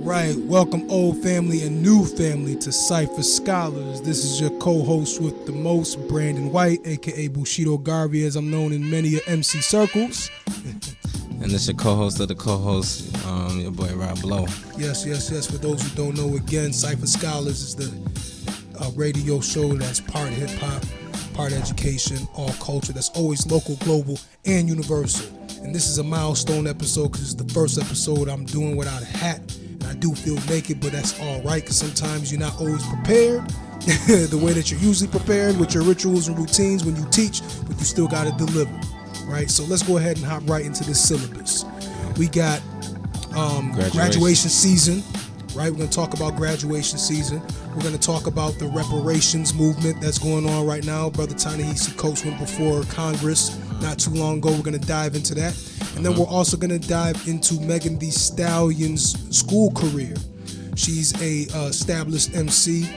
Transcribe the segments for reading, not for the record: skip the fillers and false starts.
right. Welcome, old family and new family, to Cipher Scholars. This is your co-host with the most, Brandon White, a.k.a. Bushido Garvey, as I'm known in many MC circles. And this your co-host of the co-host, your boy Rob Blow. Yes. For those who don't know, again, Cipher Scholars is the radio show that's part hip-hop, part education, all culture, that's always local, global, and universal. And this is a milestone episode because it's the first episode I'm doing without a hat. And I do feel naked, but that's all right because sometimes you're not always prepared the way that you're usually prepared with your rituals and routines when you teach, but you still got to deliver, right? So let's go ahead and hop right into this syllabus. We got graduation season, right? We're going to talk about graduation season. We're going to talk about the reparations movement that's going on right now. Brother Ta-Nehisi Coates went before Congress not too long ago. We're going to dive into that. And then we're also going to dive into Megan Thee Stallion's school career. She's a established MC,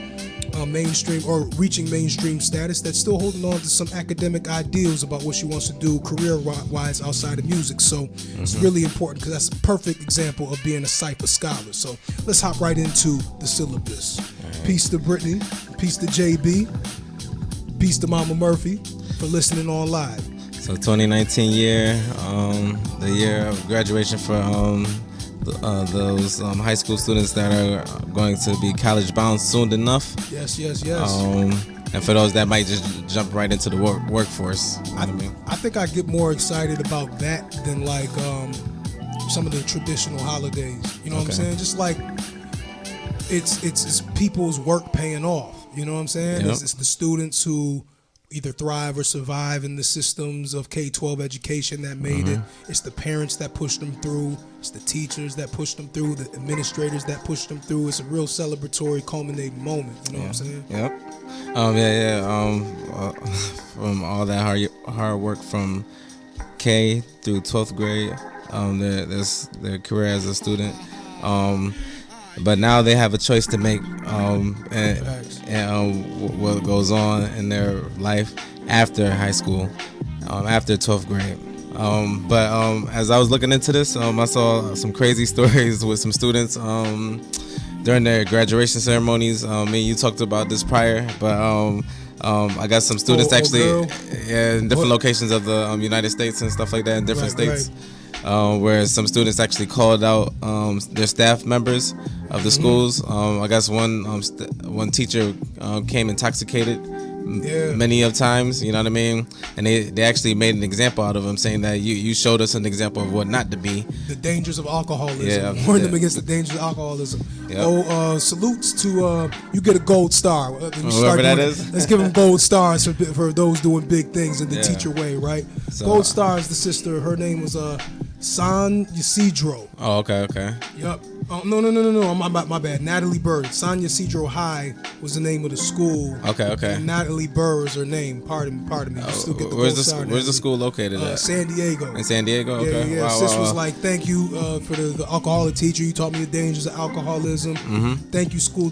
mainstream or reaching mainstream status that's still holding on to some academic ideals about what she wants to do career-wise outside of music. So it's really important because that's a perfect example of being a Cipher scholar. So let's hop right into the syllabus. Right. Peace to Brittany, peace to JB, peace to Mama Murphy for listening on live. So 2019 year, the year of graduation for those high school students that are going to be college bound soon enough. Yes. And for those that might just jump right into the workforce. I think I get more excited about that than like some of the traditional holidays. You know what I'm saying? Just like it's people's work paying off. You know what I'm saying? Yep. It's the students who either thrive or survive in the systems of K-12 education that made it. It's the parents that push them through. It's the teachers that push them through. The administrators that push them through. It's a real celebratory, culminating moment. You know what I'm saying? Yep. From all that hard work from K through 12th grade, their career as a student. But now they have a choice to make, what goes on in their life after high school, after 12th grade. But as I was looking into this, I saw some crazy stories with some students during their graduation ceremonies. Me and you talked about this prior, but I got some students in different locations of the United States and stuff like that in different states. Where some students actually called out their staff members of the schools. I guess one teacher came intoxicated many of times, you know what I mean? And they actually made an example out of him, saying that you showed us an example of what not to be. The dangers of alcoholism. Warn them against the dangers of alcoholism. Yep. Salutes to, you get a gold star. Whoever that is. Let's give them gold stars for those doing big things in the teacher way, right? So, gold stars, the sister, her name was Ta-Nehisi. Oh, okay. Yep. Oh, no. My bad. Natalie Burr. Ta-Nehisi High was the name of the school. Okay. And Natalie Burr is her name. Pardon me. You still get the where's gold star. Where's the school located at? San Diego. In San Diego? Okay. Yeah. Sis was like, thank you for the alcoholic teacher. You taught me the dangers of alcoholism. Thank you, school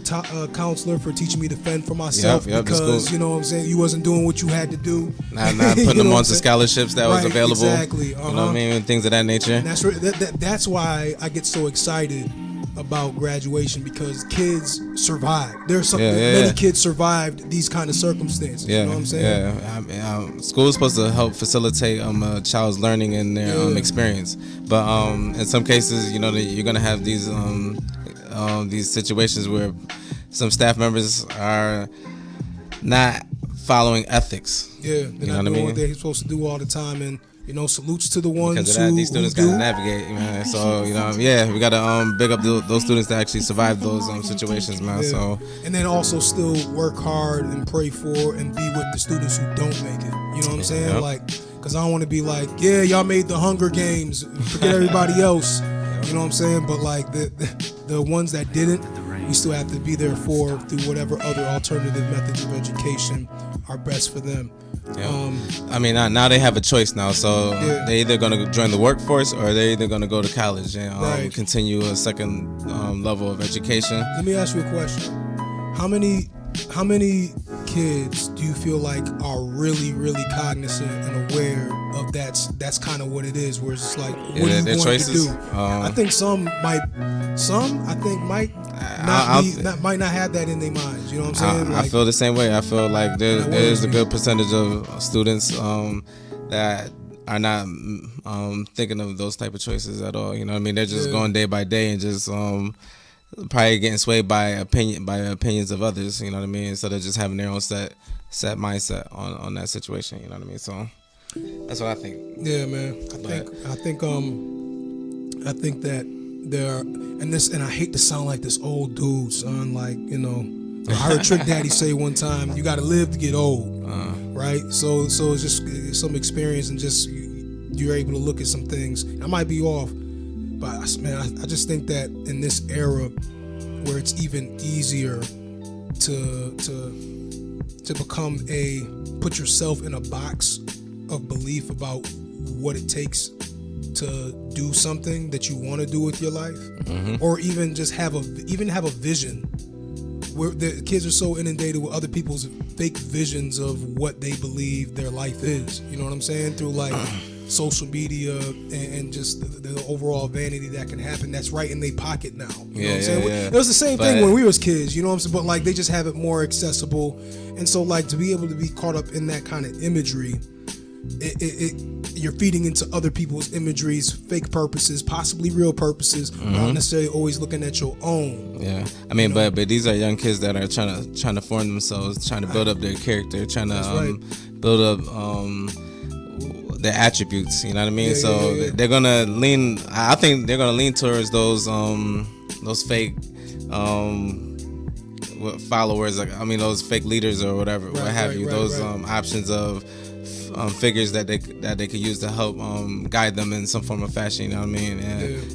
counselor, for teaching me to fend for myself. Because, you know what I'm saying, you wasn't doing what you had to do. Not putting them onto scholarships that was available. Exactly. You know what I mean? Things of that nature. And that's why I get so excited about graduation, because kids survive. There's something many kids survived these kind of circumstances. You know what I'm saying? Yeah. School is supposed to help facilitate a child's learning and their experience. But in some cases, you know, you're gonna have these situations where some staff members are not following ethics. Yeah, they're not doing what they're supposed to do all the time. And you know, salutes to the ones because of that, these students gotta navigate, man. So we gotta big up those students that actually survived those situations, man. Yeah. So and then also still work hard and pray for and be with the students who don't make it. You know what I'm saying? Yep. Like, because I don't want to be like, yeah, y'all made the Hunger Games, forget everybody else. You know what I'm saying? But like the ones that didn't, we still have to be there for through whatever other alternative methods of education are best for them. Yeah. Now they have a choice now, so they're either going to join the workforce or they're either going to go to college and continue a second level of education. Let me ask you a question. How many kids do you feel like are really, really cognizant and aware of that's kind of what it is, where it's just like, what are you going choices? to do? I think some might Some I think might might not have that in their minds. You know what I'm saying? I feel the same way. I feel like there's a good percentage of students that are not thinking of those type of choices at all. You know what I mean? They're just going day by day and just probably getting swayed by opinions of others. You know what I mean? Instead of just having their own set mindset on that situation. You know what I mean? So that's what I think. Yeah, man. I think that there are, and I hate to sound like this old dude, son. Like, you know, I heard Trick Daddy say one time, "You got to live to get old," right? So it's just some experience, and just you're able to look at some things. I might be off, but man, I just think that in this era, where it's even easier to put yourself in a box of belief about what it takes to do something that you want to do with your life, or even just have a vision. Where the kids are so inundated with other people's fake visions of what they believe their life is. You know what I'm saying? Through like social media and just the overall vanity that can happen. That's right in their pocket now. You know what I'm saying? It was the same thing when we was kids. You know what I'm saying? But like they just have it more accessible, and so like to be able to be caught up in that kind of imagery. You're feeding into other people's imageries, fake purposes, possibly real purposes, not necessarily always looking at your own. Yeah, I mean, but these are young kids that are trying to form themselves, trying to build up their character, trying to build up their attributes. You know what I mean? They're gonna lean. I think they're gonna lean towards those fake followers. Like, I mean, those fake leaders or whatever, what have you. Those options of figures that they could use to help guide them in some form of fashion, you know what I mean?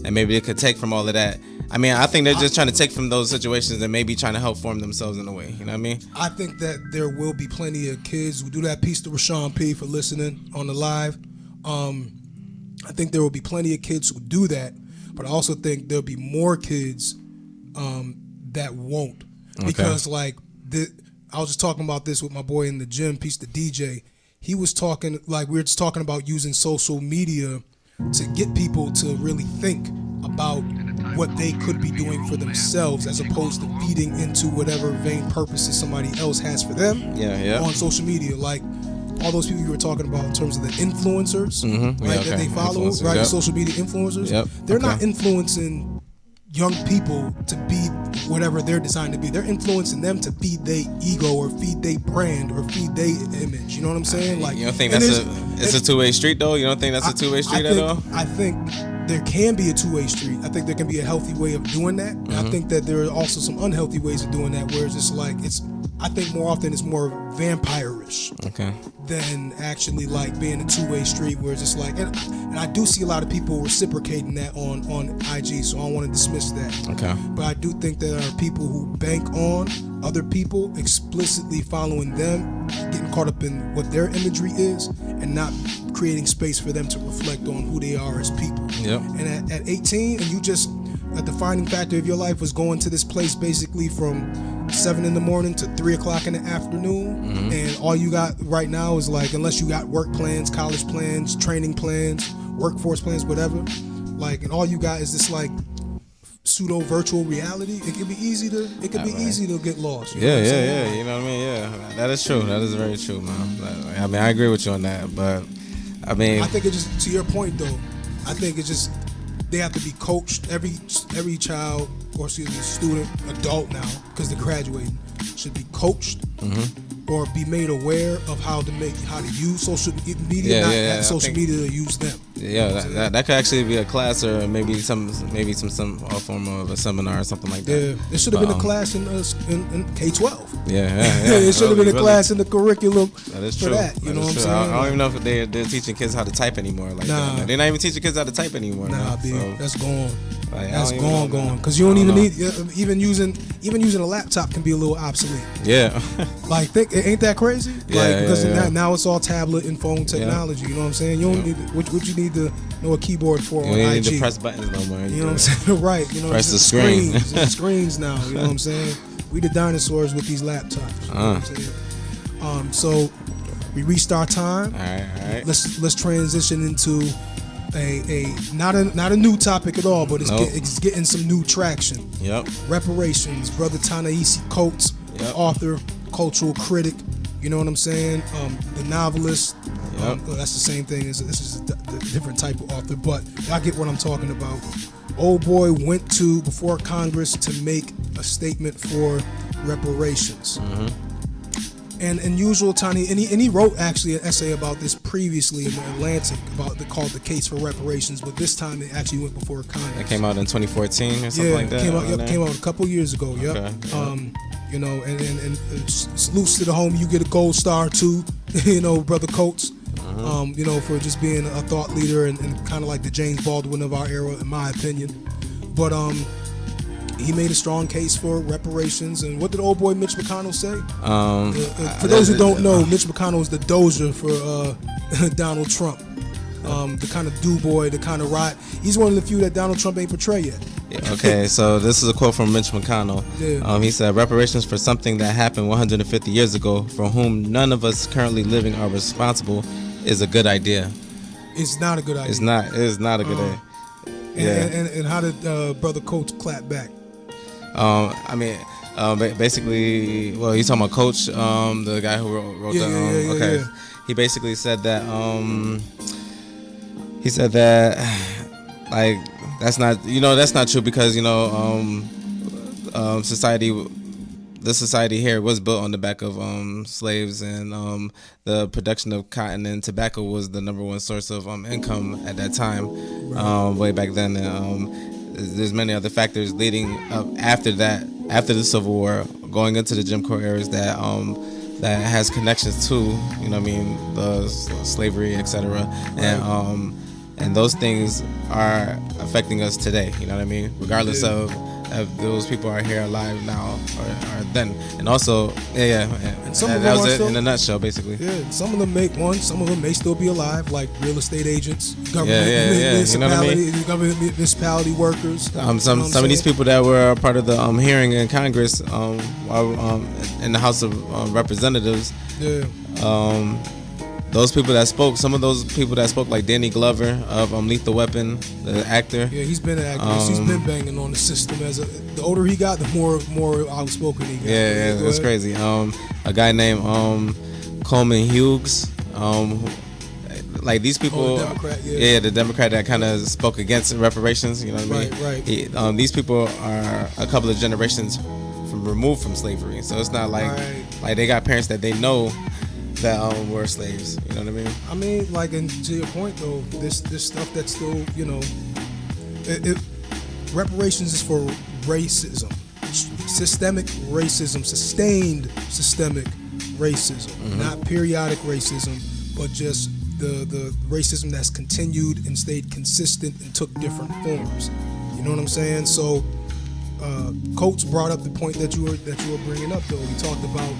And maybe they could take from all of that. I mean, I think they're just trying to take from those situations and maybe trying to help form themselves in a way, you know what I mean? I think that there will be plenty of kids who do that. Peace to Rashawn P for listening on the live. I think there will be plenty of kids who do that, but I also think there'll be more kids that won't. Because like I was just talking about this with my boy in the gym, Peace to DJ. He was talking, like we were just talking about using social media to get people to really think about what they could be doing for themselves as opposed to feeding into whatever vain purposes somebody else has for them on social media. Like all those people you were talking about in terms of the influencers, that they follow, right? Social media influencers. They're not influencing young people to be whatever they're designed to be. They're influencing them to feed their ego or feed their brand or feed their image. You know what I'm saying? Like, you don't think it's a two-way street though? You don't think that's a two-way street at all? I think there can be a two-way street. I think there can be a healthy way of doing that. And I think that there are also some unhealthy ways of doing that where it's just like I think more often it's more vampire-ish than actually like being a two-way street where it's just like, and I do see a lot of people reciprocating that on IG, so I don't want to dismiss that. But I do think there are people who bank on other people explicitly following them, getting caught up in what their imagery is, and not creating space for them to reflect on who they are as people. And at 18, and you just, a defining factor of your life was going to this place basically from 7 in the morning to 3 o'clock in the afternoon, and all you got right now is like, unless you got work plans, college plans, training plans, workforce plans, whatever, like, and all you got is this like pseudo virtual reality. It could be easy to get lost. You know what I mean? Yeah, that is true. That is very true, man. I mean, I agree with you on that, but I mean, I think it just, to your point though, I think it's just they have to be coached. Every child, or student, adult now, because they're graduating, should be coached or be made aware of how to use social media, not have social media to use them. That could actually be a class or maybe some form of a seminar or something like that. Yeah, there should have been a class in K-12. It should have been a class in the curriculum that is for true. that. You know what I'm saying? I don't even know if they're teaching kids how to type anymore. Like that. They're not even teaching kids how to type anymore. That's gone. That's gone. Because you don't even need even using a laptop can be a little obsolete. Like ain't that crazy? Because now it's all tablet and phone technology. You know what I'm saying? You don't need what you need to know a keyboard for on IG. You don't need to press buttons no more. You know what I'm saying? Right. You know, press the screen. Screens now. You know what I'm saying? We the dinosaurs with these laptops. You know what I'm saying? So we reached our time. All right. Let's transition into a not a new topic at all, but Nope. it's getting some new traction. Yep. Reparations, brother Ta-Nehisi Coates, Yep. author, cultural critic. You know what I'm saying? The novelist. Yep. That's the same thing. This is a different type of author, but y'all get what I'm talking about. Old boy went before Congress to make a statement for reparations. Mm-hmm. And in usual Tiny, and he wrote actually an essay about this previously in the Atlantic called "The Case for Reparations," but this time it actually went before Congress. It came out in 2014 or something like that. Came out a couple years ago. Yep. Okay. You know, and salutes to the homie. You get a gold star too. You know, brother Coates. Mm-hmm. You know, for just being a thought leader and kind of like the James Baldwin of our era, in my opinion. But he made a strong case for reparations. And what did old boy Mitch McConnell say? For those who don't know, Mitch McConnell is the dozer for Donald Trump. The kind of do-boy, the kind of rot. He's one of the few that Donald Trump ain't portrayed yet. Okay, so this is a quote from Mitch McConnell. Yeah. He said, reparations for something that happened 150 years ago, for whom none of us currently living are responsible, is a good idea. It's not a good idea. It is not a good idea. Yeah. And how did brother Coates clap back? Basically, well, he's talking about Coach, the guy who wrote Yeah. He basically said that, like, that's not true because, the society here was built on the back of slaves, and the production of cotton and tobacco was the number one source of income at that time, way back then. There's many other factors leading up after the Civil War, going into the Jim Crow eras that has connections to, the slavery, etc. And those things are affecting us today. You know what I mean? Regardless of if those people are here alive now or then. And also, and some of them that was are it still, in a nutshell, basically. Yeah, some of them some of them may still be alive, like real estate agents, government, You know what I mean? government municipality workers. Some of these people that were part of the hearing in Congress, in the House of Representatives. Yeah. Those people that spoke, some of those people that spoke, like Danny Glover of Lethal Weapon, the actor. Yeah, he's been an actor. He's been banging on the system. The older he got, the more outspoken he got. Yeah, that's crazy. A guy named Coleman Hughes. Like these people, the Democrat, the Democrat that kind of spoke against reparations. You know what I mean? Right. These people are a couple of generations removed from slavery, so it's not like they got parents that they know that were slaves. You know what I mean? I mean, like, and to your point though, this stuff that's still, reparations is for racism, systemic racism, sustained systemic racism, not periodic racism, but just the racism that's continued and stayed consistent and took different forms. You know what I'm saying? So Coates brought up the point that you were bringing up though. He talked about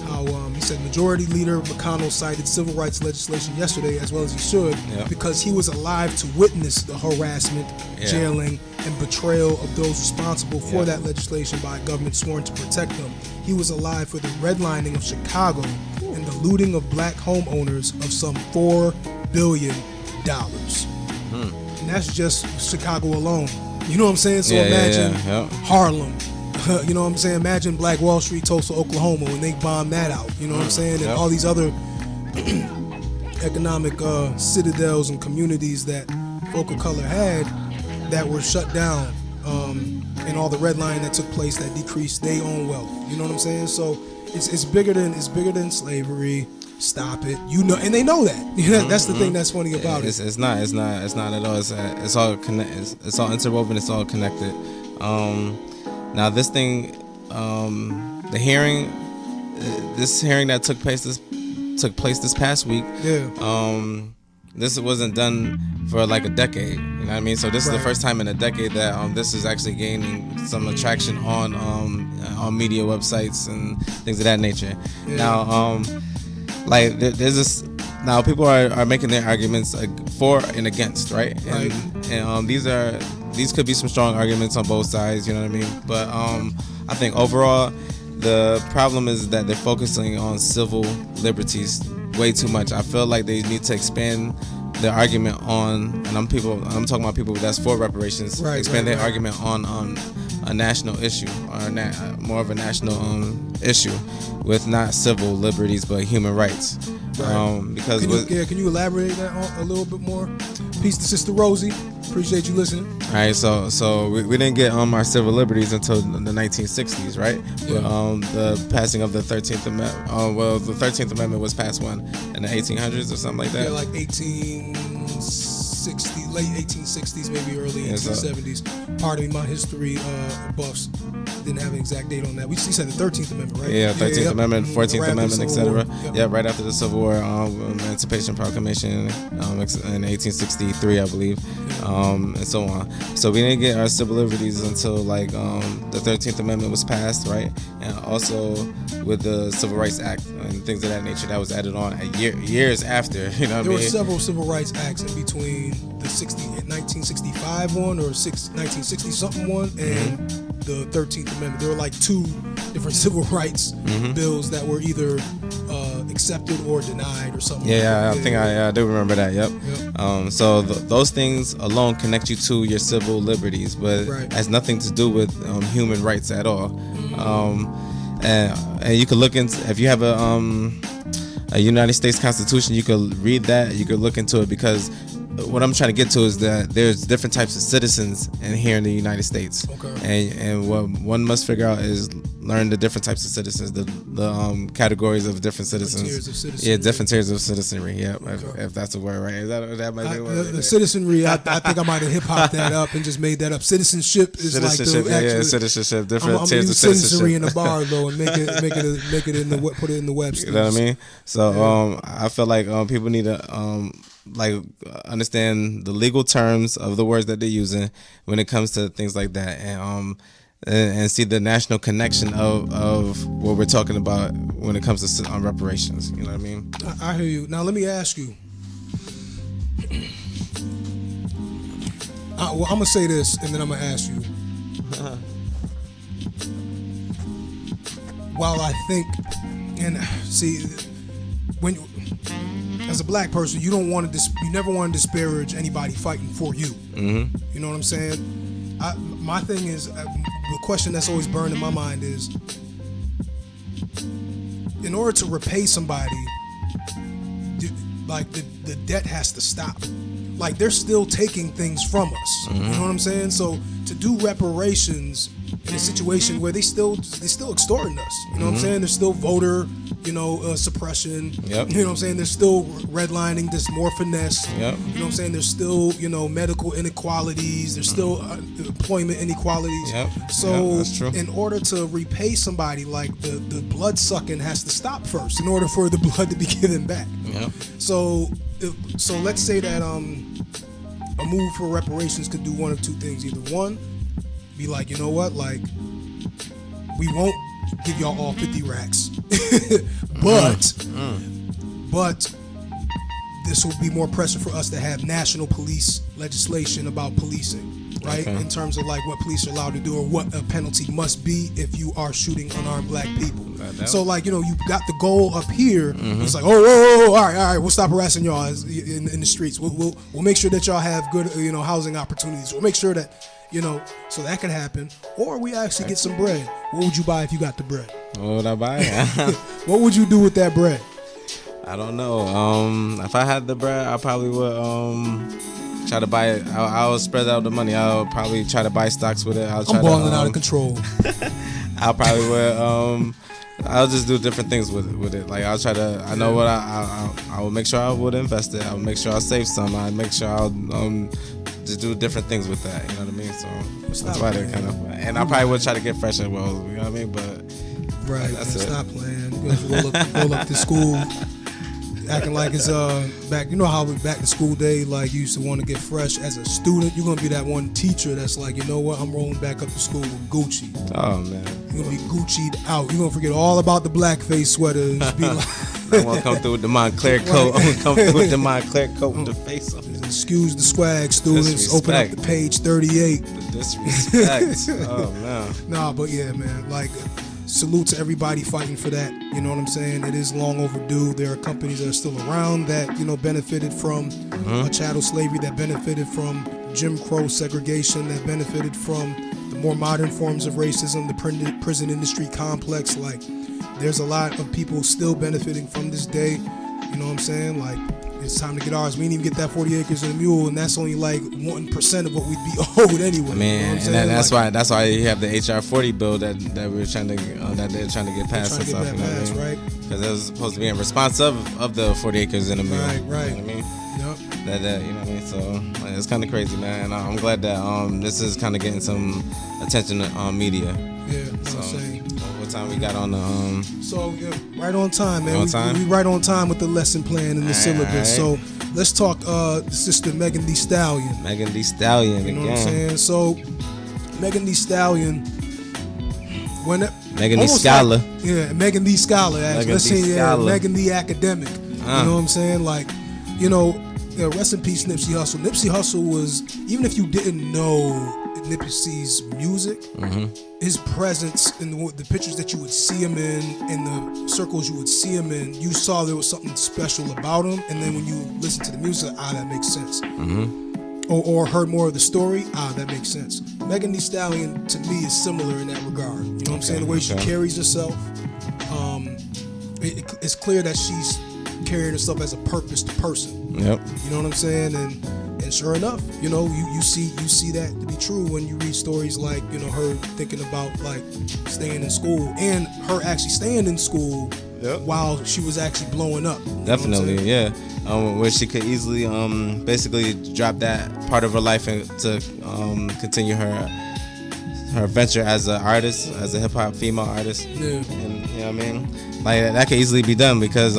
how he said Majority Leader McConnell cited civil rights legislation yesterday, as well as he should, because he was alive to witness the harassment, jailing, and betrayal of those responsible for that legislation by a government sworn to protect them. He was alive for the redlining of Chicago and the looting of black homeowners of some $4 billion. And that's just Chicago alone. You know what I'm saying? So imagine Harlem. You know what I'm saying? Imagine Black Wall Street, Tulsa, Oklahoma, when they bombed that out. You know what I'm saying? And all these other economic citadels and communities that folk of color had that were shut down, and all the redlining that took place that decreased their own wealth. You know what I'm saying? So it's bigger than slavery. Stop it. And they know that. That's the thing that's funny about it. It's not at all. It's all connected. It's all interwoven. It's all connected. Now this thing, the hearing, this hearing that took place this past week. This wasn't done for like a decade. You know what I mean? So this is the first time in a decade that this is actually gaining some attraction on media websites and things of that nature. Now, like there's this. Now people are making their arguments for and against, right? And these could be some strong arguments on both sides. You know what I mean? But I think overall, the problem is that they're focusing on civil liberties way too much. I feel like they need to expand their argument on, and I'm talking about people that's for reparations, expand their argument on a national issue, or more of a national issue, with not civil liberties but human rights. Because can you elaborate that a little bit more? Peace to Sister Rosie. Appreciate you listening. All right, so we didn't get our civil liberties until the 1960s, right? Yeah. The passing of the 13th Amendment. The 13th Amendment was passed when, in the 1800s or something like that. Yeah, like 1860, late 1860s, maybe early 1870s. Pardon me, my history buffs didn't have an exact date on that. We said the 13th Amendment, right? Yeah, 13th Amendment, 14th Amendment, etc. Yep. Right after the Civil War, Emancipation Proclamation in 1863, I believe, and so on. So we didn't get our civil liberties until like the 13th Amendment was passed, right? And also with the Civil Rights Act and things of that nature that was added on years after. You know what I mean? There were several Civil Rights Acts in between the 1965 one or 1960 something one and the 13th Amendment. There were like two different civil rights bills that were either accepted or denied or something. Yeah, I think I do remember that. Yep. So those things alone connect you to your civil liberties, but has nothing to do with human rights at all. And you could look into, if you have a United States Constitution, you could read that. You could look into it, because what I'm trying to get to is that there's different types of citizens here in the United States. Okay. And what one must figure out is learn the different types of citizens, the categories of different citizens. Tiers of citizenry. Yeah, different tiers of citizenry. Yeah, if that's a word, right? Is that might be a word? The citizenry. I think I might have hip hopped that up and just made that up. Citizenship is citizenship, like the actual citizenship. Different I'm tiers of citizenry citizenship. in the bar though, and make it in the put it in the Webster. You know what I mean? So I feel like people need to understand the legal terms of the words that they're using when it comes to things like that, and see the national connection of what we're talking about when it comes to reparations. You know what I mean? I hear you. Now let me ask you. I'm gonna say this, and then I'm gonna ask you. While I think, and see, when you, as a black person, you don't want to you never want to disparage anybody fighting for you. You know what I'm saying? My thing is, the question that's always burned in my mind is, in order to repay somebody, like the debt has to stop. Like they're still taking things from us. You know what I'm saying? So to do reparations in a situation where they still extorting us. You know what I'm saying? There's still voter, suppression. Yep. You know what I'm saying? There's still redlining. There's more finesse. Yep. You know what I'm saying? There's still, medical inequalities. There's still employment inequalities. Yep. So that's true. In order to repay somebody, like the blood sucking has to stop first in order for the blood to be given back. Yep. So let's say that a move for reparations could do one of two things. Either one, be like, you know what, like, we won't give y'all all 50 racks, but this will be more pressure for us to have national police legislation about policing, right? Okay. In terms of like what police are allowed to do or what a penalty must be if you are shooting unarmed black people. So like, you got the goal up here. It's like, all right, we'll stop harassing y'all in the streets. We'll make sure that y'all have good, housing opportunities. We'll make sure that, so that can happen. Or we actually get some bread. What would you buy if you got the bread? What would I buy? What would you do with that bread? I don't know. If I had the bread, I probably would try to buy it. I'll spread out the money. I'll probably try to buy stocks with it. I'm balling out of control. I'll probably would. I'll just do different things with it. Like I'll try to. I know what I will make sure I would invest it. I'll make sure I'll save some. I'll make sure I'll just do different things with that. You know what I mean? So that's why they're kind of. And I probably would try to get fresh as well. You know what I mean? But that's it. Stop playing. You guys roll up to school, acting like it's back. You know how back in school day, like you used to want to get fresh as a student. You're gonna be that one teacher that's like, you know what? I'm rolling back up to school with Gucci. Oh man. You're gonna be Gucci'd out. You're gonna forget all about the blackface sweaters. Be like, I'm gonna come through with the Montclair coat. I'm gonna come through with the Montclair coat with the face on. Excuse the swag, students. Disrespect. Open up the page 38. The disrespect. Oh man. Nah, but yeah, man. Like, salute to everybody fighting for that. You know what I'm saying? It is long overdue. There are companies that are still around that, you know, benefited from chattel slavery, that benefited from Jim Crow segregation, that benefited from the more modern forms of racism, the prison industry complex. Like, there's a lot of people still benefiting from this day. You know what I'm saying? Like, it's time to get ours. We didn't even get that 40 acres and a mule, and that's only like 1% of what we'd be owed anyway. Man, you know and that's why you have the HR 40 bill that we're trying to that they're trying to get passed. Trying to get that passed, right? Because it was supposed to be in response of the 40 acres and a mule. Right. You know what I mean? Yep. That you know what I mean. So like, it's kind of crazy, man. I'm glad that this is kind of getting some attention on media. Yeah. So, I'm saying. what time we got on the So yeah, right on time, man. On time? We right on time with the lesson plan and the syllabus. All right. So let's talk Sister Megan Thee Stallion. Megan Thee Stallion You know again. what I'm saying? So Megan Thee Stallion, Megan Thee Scholar. Megan Thee Scholar. Actually, Megan let's Thee say Scholar. Megan Thee Academic. You know what I'm saying? Like, rest in peace, Nipsey Hussle. Nipsey Hussle was, even if you didn't know Nipsey's music, his presence in the pictures that you would see him in the circles you would see him in, you saw there was something special about him. And then when you listen to the music, that makes sense. Or heard more of the story, that makes sense. Megan Thee Stallion, to me, is similar in that regard. You know what I'm saying? The way she carries herself, it's clear that she's carrying herself as a purposed person. Yep. You know what I'm saying? And sure enough, you see that to be true when you read stories like, her thinking about like staying in school and her actually staying in school while she was actually blowing up. Definitely, yeah. Where she could easily basically drop that part of her life to continue her venture as an artist, as a hip hop female artist. Yeah. And you know what I mean? Like that could easily be done because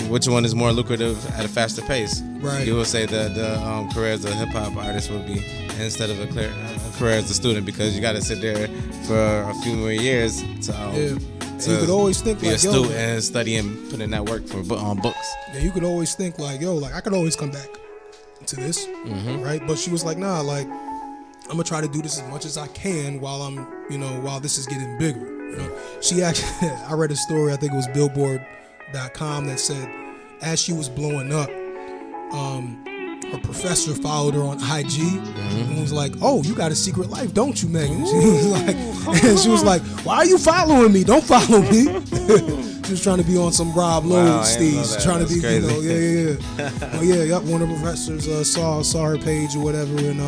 which one is more lucrative at a faster pace? Right. You would say the career as a hip hop artist would be instead of a career as a student, because you got to sit there for a few more years to you could always think be like, a student and study and put in that work on books. Yeah, you could always think like, I could always come back to this, right? But she was like, nah, like, I'm gonna try to do this as much as I can while while this is getting bigger. She actually, I read a story, I think it was Billboard.com, that said as she was blowing up, her professor followed her on IG and was like, "Oh, you got a secret life, don't you, Megan?" She was like, "Why are you following me? Don't follow me." She was trying to be on some Rob Lowe stage, trying to be, crazy. One of the professors saw her page or whatever, and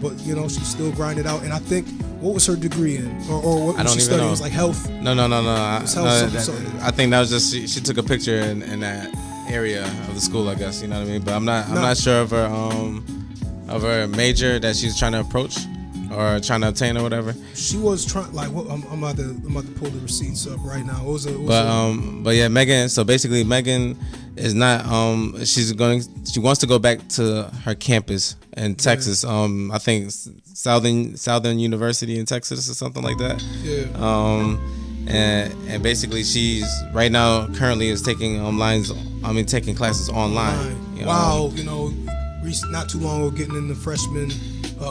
but she's still grinding out. And I think, what was her degree in, or what was she studying? It was like health. No. I think that was just she took a picture in that area of the school, I guess. You know what I mean? But I'm not sure of her major that she's trying to approach or trying to obtain or whatever. She was trying, like, I'm about to pull the receipts up right now. But yeah, Megan. So basically, Megan is not. She wants to go back to her campus in Texas. I think Southern University in Texas or something like that. Yeah. And basically she's right now currently is taking taking classes online. Wow, not too long ago getting in the freshman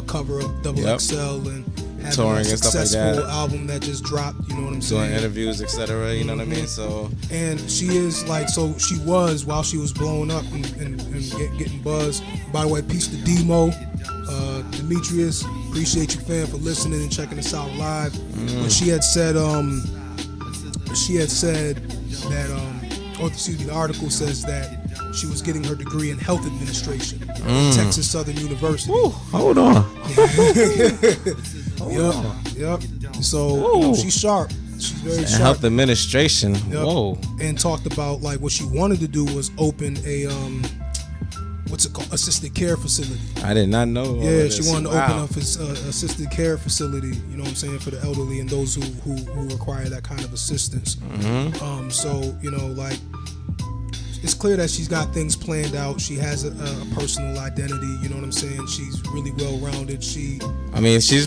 cover of Double XL and having touring a and stuff successful like that. Album that just dropped, you know what I'm saying? Doing interviews, etc. You know what I mean? So, and she is like, so she was, while she was blowing up and getting buzz. By the way, peace to Demo, Demetrius. Appreciate you, fam, for listening and checking us out live. But she had said that the article says that she was getting her degree in health administration at Texas Southern University. Ooh, hold on. Yep. So she's sharp. She's very sharp. Health administration. Yep. Whoa. And talked about like what she wanted to do was open a what's it called? Assisted care facility. I did not know. Yeah, she wanted to open up an assisted care facility, you know what I'm saying, for the elderly and those who require that kind of assistance. So, like, it's clear that she's got things planned out. She has a personal identity, you know what I'm saying? She's really well-rounded. She's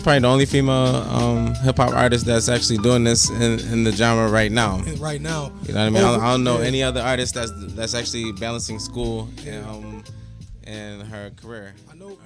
probably the only female hip-hop artist that's actually doing this in the genre right now. Right now. You know what I mean? I don't know any other artist that's actually balancing school and her career. I know.